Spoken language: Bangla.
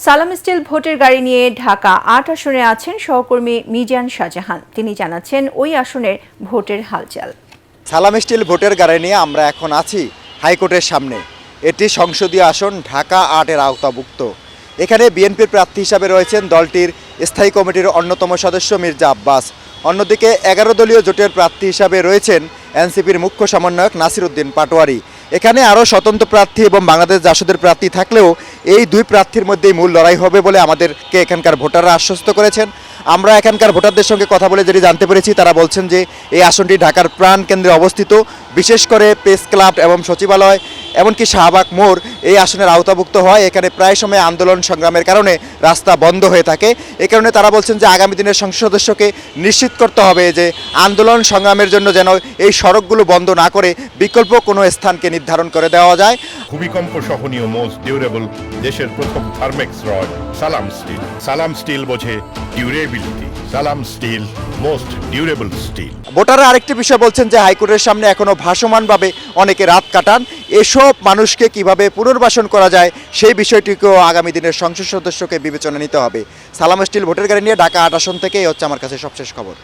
সালাম স্টিল ভোটের গাড়ি নিয়ে ঢাকা ৮ আসনে আছেন সহকর্মী মিজান শাহজাহান। তিনি জানাচ্ছেন ওই আসনের ভোটের হালচাল। সালাম স্টিল ভোটের গাড়ি নিয়ে আমরা এখন আছি হাইকোর্টের সামনে। এটি সংসদীয় আসন ঢাকা ৮-এর আওতাভুক্ত। এখানে বিএনপির প্রার্থী হিসাবে রয়েছেন দলটির স্থায়ী কমিটির অন্যতম সদস্য মির্জা আব্বাস। অন্যদিকে ১১ দলীয় জোটের প্রার্থী হিসাবে রয়েছেন এনসিপির মুখ্য সমন্বয়ক নাসির উদ্দিন পাটোয়ারি। এখানে আরও স্বতন্ত্র প্রার্থী এবং বাংলাদেশ জাসদের প্রার্থী থাকলেও এই দুই প্রার্থীর মধ্যেই মূল লড়াই হবে বলে আমাদেরকে এখানকার ভোটাররা আশ্বস্ত করেছেন। আমরা এখানকার ভোটারদের সঙ্গে কথা বলে যেটি জানতে পেরেছি, তারা বলছেন যে এই আসনটি ঢাকার প্রাণ কেন্দ্রে অবস্থিত। বিশেষ করে প্রেস ক্লাব এবং সচিবালয় এমনকি শাহবাগ মোড় এই আসনের আওতাভুক্ত হয়। এখানে প্রায় সময় আন্দোলন সংগ্রামের কারণে রাস্তা বন্ধ হয়ে থাকে। এ কারণে তারা বলছেন যে আগামী দিনের সংসদ সদস্যকে নিশ্চিত করতে হবে যে আন্দোলন সংগ্রামের জন্য যেন এই সড়কগুলো বন্ধ না করে বিকল্প কোনো স্থানকে নির্ধারণ করে দেওয়া যায়। ভূমিকম্প সহনীয় মোস্ট ডিউরেবল দেশের প্রথম থার্মেক্স রড সালাম স্টিল। সালাম স্টিল বোঝে ডিউরেবিলিটি। সালাম স্টিল মোস্ট ডিউরেবল স্টিল। ভোটাররা আরেকটি বিষয় বলছেন যে হাইকোর্টের সামনে এখনো ভাসমানভাবে অনেকে রাত কাটান। এসব মানুষকে কিভাবে পুনর্বাসন করা যায় সেই বিষয়টিকেও আগামী দিনের সংসদ সদস্যকে বিবেচনা নিতে হবে। সালাম স্টিল ভোটের গাড়ি নিয়ে ঢাকা ৮ আসন থেকে এই হচ্ছে আমার কাছে সবশেষ খবর।